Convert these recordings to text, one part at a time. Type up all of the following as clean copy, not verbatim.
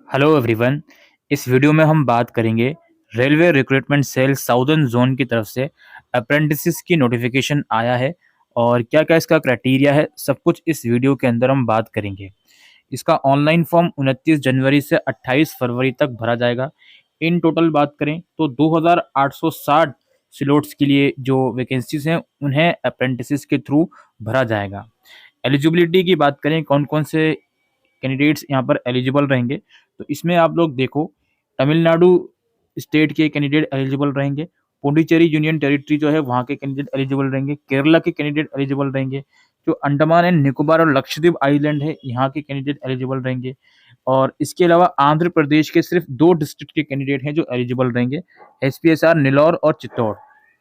Hello everyone. इस video में हम बात करेंगे railway recruitment cell southern zone की तरफ से अप्रेंटिसेस की नोटिफिकेशन आया है और क्या क्या इसका क्राइटेरिया है, सब कुछ इस वीडियो के अंदर हम बात करेंगे। इसका ऑनलाइन फॉर्म 29 जनवरी से 28 फरवरी तक भरा जाएगा। इन टोटल बात करें तो 2860 स्लॉट्स के लिए जो वैकेंसीज हैं उन्हें अप्रेंटिसेस के थ्रू भरा जाएगा। एलिजिबिलिटी की बात करें, कौन कौन से कैंडिडेट्स यहाँ पर एलिजिबल रहेंगे, तो इसमें आप लोग देखो, तमिलनाडु स्टेट के कैंडिडेट एलिजिबल रहेंगे, पुडुचेरी यूनियन टेरिटरी जो है वहाँ के कैंडिडेट एलिजिबल रहेंगे, केरला के कैंडिडेट एलिजिबल रहेंगे, जो अंडमान एंड निकोबार और लक्षद्वीप आइलैंड है यहाँ के कैंडिडेट एलिजिबल रहेंगे। और इसके अलावा आंध्र प्रदेश के सिर्फ 2 डिस्ट्रिक्ट के कैंडिडेट हैं जो एलिजिबल रहेंगे, एसपीएसआर नेल्लोर और चित्तौड़।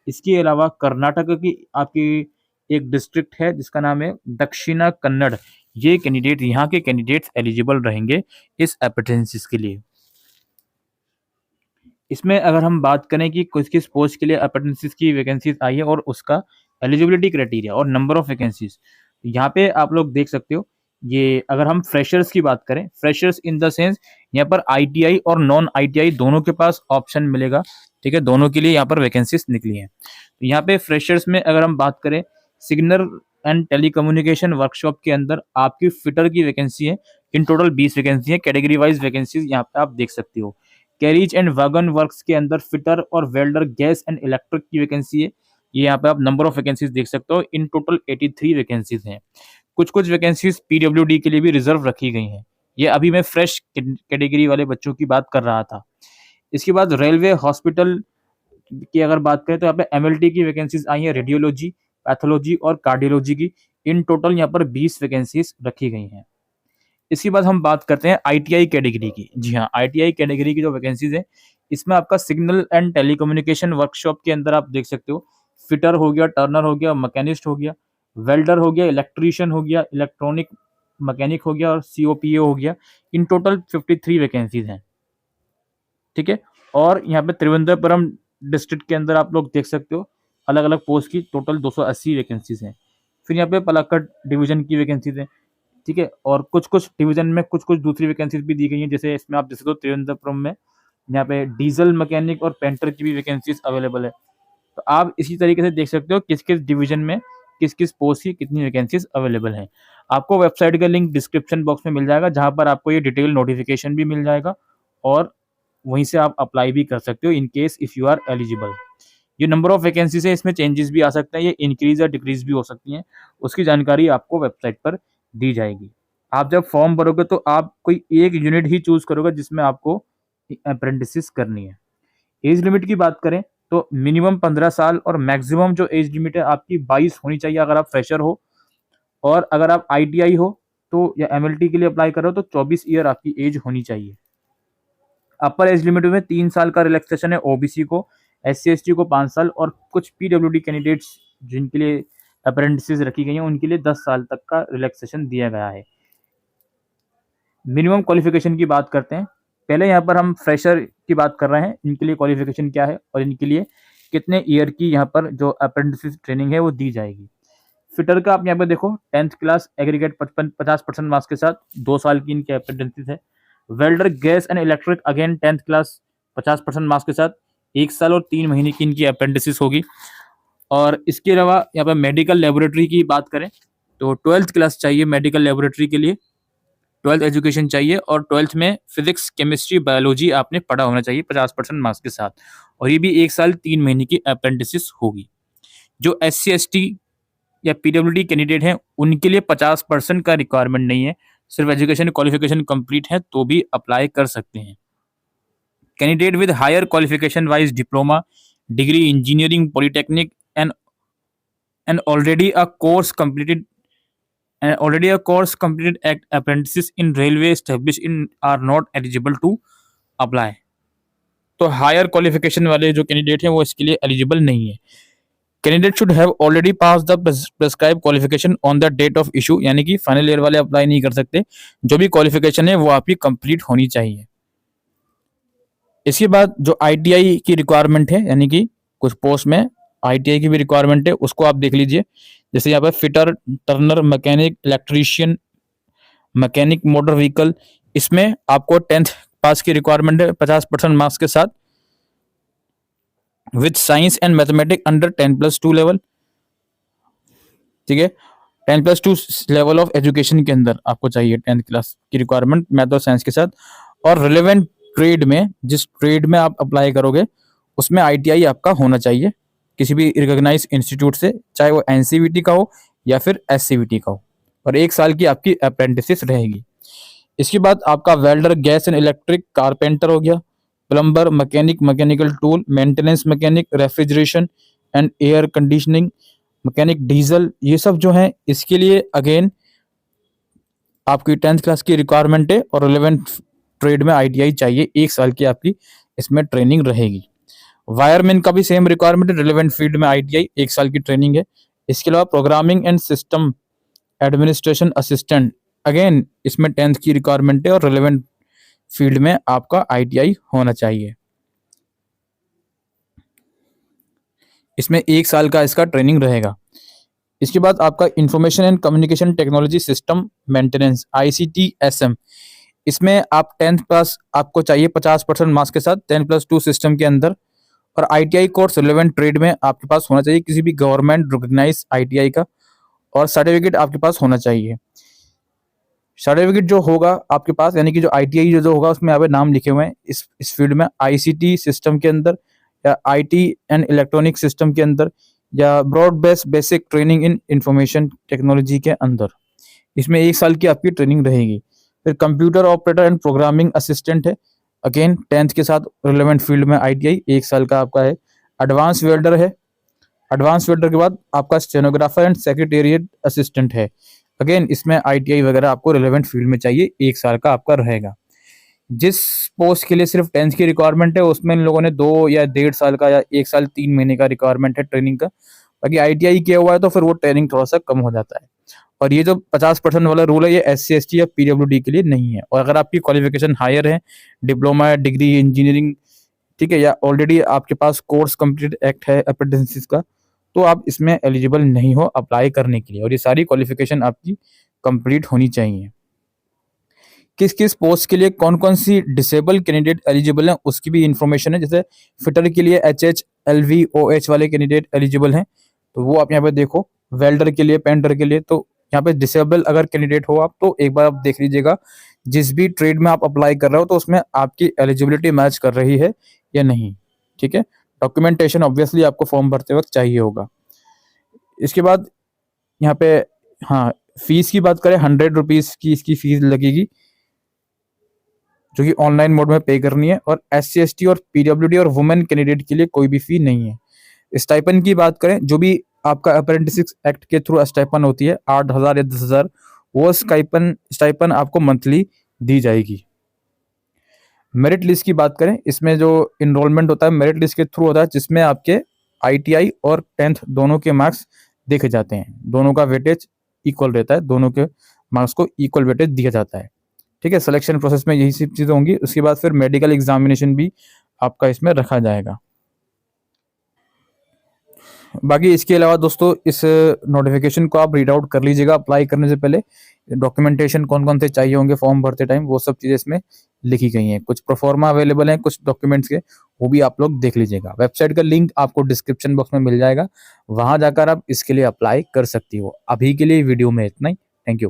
इसके अलावा कर्नाटक की आपकी एक डिस्ट्रिक्ट है जिसका नाम है दक्षिणा कन्नड़, ये कैंडिडेट यहाँ के कैंडिडेट्स एलिजिबल रहेंगे इस अप्रेंटिस के लिए। इसमें अगर हम बात करें कि किस किस पोस्ट के लिए अप्रेंटिस की वैकेंसीज आई है और उसका एलिजिबिलिटी क्राइटेरिया और नंबर ऑफ वैकेंसीज, यहाँ पे आप लोग देख सकते हो। ये अगर हम फ्रेशर्स की बात करें, फ्रेशर्स इन द सेंस यहाँ पर आईटीआई और नॉन आईटीआई दोनों के पास ऑप्शन मिलेगा, ठीक है, दोनों के लिए यहाँ पर वैकेंसीज निकली हैं। तो यहाँ पे फ्रेशर्स में अगर हम बात करें, सिग्नल एंड टेलीकम्युनिकेशन वर्कशॉप के अंदर आपकी फिटर की वैकेंसी है। इन टोटल 20 वैकेंसी है, कैटेगरी वाइज वैकेंसीज यहाँ पे आप देख सकते हो। कैरिज एंड वैगन वर्क्स के अंदर फिटर और वेल्डर गैस एंड इलेक्ट्रिक की वैकेंसी है। ये यहाँ पे आप नंबर ऑफ वैकेंसीज देख सकते हो। इन टोटल 83 वैकेंसीज हैं। कुछ कुछ वैकेंसीज पीडब्ल्यूडी के लिए भी रिजर्व रखी गई हैं। ये अभी मैं फ्रेश कैटेगरी वाले बच्चों की बात कर रहा था। इसके बाद रेलवे हॉस्पिटल की अगर बात करें तो यहाँ पे एमएलटी की वैकेंसीज आई है, रेडियोलॉजी, पैथोलॉजी और कार्डियोलॉजी की। इन टोटल यहाँ पर 20 वैकेंसीज रखी गई हैं। इसके बाद हम बात करते हैं आईटीआई कैटेगरी की। जी हाँ, आईटीआई कैटेगरी की जो वैकेंसीज है, इसमें आपका सिग्नल एंड टेलीकम्युनिकेशन वर्कशॉप के अंदर आप देख सकते हो, फिटर हो गया, टर्नर हो गया, मैकेनिस्ट हो गया, वेल्डर हो गया, इलेक्ट्रीशियन हो गया, इलेक्ट्रॉनिक मैकेनिक हो गया और सीओपीए हो गया। इन टोटल 53 वैकेंसीज हैं, ठीक है। और यहाँ पे त्रिवेंद्रपुरम डिस्ट्रिक्ट के अंदर आप लोग देख सकते हो, अलग अलग पोस्ट की टोटल 280 वैकेंसीज हैं। फिर यहाँ पे पलाक्कड़ डिवीजन की वैकेंसीज हैं, ठीक है। और कुछ कुछ डिवीजन में कुछ कुछ दूसरी वैकेंसीज भी दी गई हैं, जैसे इसमें आप देख सकते हो त्रिवेंद्रपुरम में यहाँ पे डीजल मैकेनिक और पेंटर की भी वैकेंसीज अवेलेबल है। तो आप इसी तरीके से देख सकते हो किस किस डिवीजन में किस किस पोस्ट की कितनी वैकेंसीज अवेलेबल हैं। आपको वेबसाइट का लिंक डिस्क्रिप्शन बॉक्स में मिल जाएगा, जहां पर आपको ये डिटेल नोटिफिकेशन भी मिल जाएगा और वहीं से आप अप्लाई भी कर सकते हो in case if you are eligible. ये नंबर ऑफ वैकेंसी से इसमें चेंजेस भी आ सकते हैं, ये इंक्रीज या डिक्रीज भी हो सकती हैं, उसकी जानकारी आपको वेबसाइट पर दी जाएगी। आप जब फॉर्म भरोगे तो आप कोई एक यूनिट ही चूज करोगे जिसमें आपको अप्रेंटिस करनी है। एज लिमिट की बात करें तो मिनिमम 15 साल और मैक्सिमम जो एज लिमिट है आपकी 22 होनी चाहिए अगर आप फ्रेशर हो, और अगर आप आईटीआई हो तो या एमएलटी के लिए अप्लाई करो तो 24 ईयर आपकी एज होनी चाहिए। अपर एज लिमिट में 3 साल का रिलैक्सेशन है ओबीसी को, SC/ST को 5 साल और कुछ पीडब्ल्यूडी कैंडिडेट्स जिनके लिए अप्रेंटिसेस रखी गई हैं उनके लिए 10 साल तक का रिलैक्सेशन दिया गया है। मिनिमम क्वालिफिकेशन की बात करते हैं। पहले यहाँ पर हम फ्रेशर की बात कर रहे हैं, इनके लिए क्वालिफिकेशन क्या है और इनके लिए कितने ईयर की यहाँ पर जो अप्रेंटिस ट्रेनिंग है वो दी जाएगी। फिटर का आप यहाँ पे देखो 10th क्लास एग्रीगेट 50% मार्क्स के साथ 2 साल की इनकी अप्रेंटिस है। Welder gas and electric again 10th class 50% marks के साथ 1 साल और 3 महीने की इनकी अप्रेंटिस होगी। और इसके अलावा यहाँ पर मेडिकल लेबोरेटरी की बात करें तो 12th क्लास चाहिए मेडिकल लेबोरेटरी के लिए, 12th एजुकेशन चाहिए और 12th में फिजिक्स, केमिस्ट्री, बायोलॉजी आपने पढ़ा होना चाहिए 50% मार्क्स के साथ, और ये भी 1 साल 3 महीने की अप्रेंटिस होगी। जो SC/ST या पीडब्ल्यूडी कैंडिडेट हैं उनके लिए 50% का रिक्वायरमेंट नहीं है, सिर्फ एजुकेशन क्वालिफिकेशन कंप्लीट है तो भी अप्लाई कर सकते हैं। Candidate with higher qualification wise diploma, degree, engineering, polytechnic and already a course completed apprentices in railway established in are not eligible to apply। तो हायर क्वालिफिकेशन वाले जो कैंडिडेट हैं वो इसके लिए एलिजिबल नहीं है। Candidate should have already pass the prescribe qualification on the date of issue, यानी कि फाइनल ईयर वाले अप्लाई नहीं कर सकते, जो भी क्वालिफिकेशन है वो आपकी कंप्लीट होनी चाहिए। इसके बाद जो आईटीआई की रिक्वायरमेंट है, यानी कि कुछ पोस्ट में आईटीआई की भी रिक्वायरमेंट है, उसको आप देख लीजिए। जैसे यहाँ पर fitter, Turner, mechanic, electrician, mechanic motor vehicle, इसमें आपको 10th पास की रिक्वायरमेंट है 50% मार्क्स के साथ, with science and mathematics under 10+2 level. ठीक है, 10+2 लेवल ऑफ एजुकेशन के अंदर आपको चाहिए 10th क्लास की रिक्वायरमेंट मैथ और साइंस के साथ। और रिलेवेंट ट्रेड में, जिस ट्रेड में आप अप्लाई करोगे उसमें ITI आपका होना चाहिए किसी भी रिकॉग्नाइज इंस्टीट्यूट से, चाहे वो NCVT का हो या फिर SCVT का हो, और 1 साल की आपकी अप्रेंटिसिस रहेगी। इसके बाद आपका welder, gas and electric, carpenter हो गया, plumber, mechanic, mechanical tool, maintenance mechanic, refrigeration and air conditioning mechanic, diesel, ये सब जो है इसके लिए अगेन आपकी 10th क्लास की रिक्वायरमेंट है और रिलेवेंट ट्रेड में ITI चाहिए। 1 साल की आपकी इसमें ट्रेनिंग रहेगी। वायरमैन का भी सेम रिक्वायरमेंट है, रिलेवेंट फील्ड में ITI 1 साल की ट्रेनिंग है। इसके अलावा programming and system administration assistant, again इसमें 10th की रिक्वायरमेंट है और रिलेवेंट फील्ड में आपका ITI होना चाहिए। इसमें 1 साल का इसका ट्रेनिंग रहेगा। इसके बाद आपका information and communication technology system maintenance, ICT-SM, इसमें आप 10th पास आपको चाहिए 50% मार्क्स के साथ 10+2 सिस्टम के अंदर, और ITI कोर्स रिलेवेंट ट्रेड में आपके पास होना चाहिए किसी भी गवर्नमेंट रिकॉग्नाइज ITI का, और सर्टिफिकेट आपके पास होना चाहिए। सर्टिफिकेट जो होगा आपके पास, यानी कि जो ITI जो होगा उसमें यहाँ पे नाम लिखे हुए हैं इस फील्ड में, ICT सिस्टम के अंदर या IT एंड इलेक्ट्रॉनिक सिस्टम के अंदर या broad based basic training in information technology के अंदर, इसमें 1 साल की आपकी ट्रेनिंग रहेगी। फिर computer operator and programming assistant है, अगेन 10th के साथ रिलेवेंट फील्ड में ITI 1 साल का आपका है। एडवांस वेल्डर है, एडवांस वेल्डर के बाद आपका स्टेनोग्राफर एंड सेक्रेटेरिएट असिस्टेंट है, अगेन इसमें ITI वगैरह आपको रिलेवेंट फील्ड में चाहिए, 1 साल का आपका रहेगा। जिस पोस्ट के लिए सिर्फ 10th की रिक्वायरमेंट है उसमें इन लोगों ने 2 या 1.5 साल का या 1 साल 3 महीने का रिक्वायरमेंट है ट्रेनिंग का, बाकी ITI किया हुआ है तो फिर वो ट्रेनिंग थोड़ा सा कम हो जाता है। और ये जो 50% वाला रूल है ये SC ST या PWD के लिए नहीं है। और अगर आपकी क्वालिफिकेशन हायर है, डिप्लोमा, डिग्री, इंजीनियरिंग, ठीक है, या ऑलरेडी आपके पास कोर्स कंप्लीट एक्ट है अप्रेंटिस का, तो आप इसमें एलिजिबल नहीं हो अप्लाई करने के लिए, और ये सारी क्वालिफिकेशन आपकी कंप्लीट होनी चाहिए। किस किस पोस्ट के लिए कौन कौन सी डिसेबल कैंडिडेट एलिजिबल हैं उसकी भी इंफॉर्मेशन है। जैसे फिटर के लिए HH LV OH वाले कैंडिडेट एलिजिबल हैं, तो वो आप यहाँ पे देखो। वेल्डर के लिए, पेंटर के लिए, तो यहाँ पे डिसेबल अगर कैंडिडेट हो आप तो एक बार आप देख लीजिएगा जिस भी ट्रेड में आप अप्लाई कर रहे हो तो उसमें आपकी एलिजिबिलिटी मैच कर रही है या नहीं। ठीक है, डॉक्यूमेंटेशन ऑब्वियसली आपको फॉर्म भरते वक्त चाहिए होगा। इसके बाद यहाँ पे हाँ, फीस की बात करें 100 रुपीज़ की इसकी फीस लगेगी, जो कि ऑनलाइन मोड में पे करनी है। और SC ST और PWD और वुमेन कैंडिडेट के लिए कोई भी फी नहीं है। स्टाइपन की बात करें, जो भी आपका अप्रेंटिस एक्ट के थ्रू स्टाइपन होती है 8,000 या 10,000, वो स्टाइपन आपको मंथली दी जाएगी। मेरिट लिस्ट की बात करें, इसमें जो इनरोलमेंट होता है मेरिट लिस्ट के थ्रू होता है, जिसमें आपके ITI और 10th दोनों के मार्क्स देखे जाते हैं, दोनों का वेटेज इक्वल रहता है, दोनों के मार्क्स को इक्वल वेटेज दिया जाता है। ठीक है, सिलेक्शन प्रोसेस में यही सब चीज़ें होंगी। उसके बाद फिर मेडिकल एग्जामिनेशन भी आपका इसमें रखा जाएगा। बाकी इसके अलावा दोस्तों इस नोटिफिकेशन को आप रीड आउट कर लीजिएगा अप्लाई करने से पहले। डॉक्यूमेंटेशन कौन कौन से चाहिए होंगे फॉर्म भरते टाइम, वो सब चीज़ें इसमें लिखी गई हैं। कुछ प्रोफॉर्मा अवेलेबल हैं कुछ डॉक्यूमेंट्स के, वो भी आप लोग देख लीजिएगा। वेबसाइट का लिंक आपको डिस्क्रिप्शन बॉक्स में मिल जाएगा, वहां जाकर आप इसके लिए अप्लाई कर सकती हो। अभी के लिए वीडियो में इतना ही। Thank you.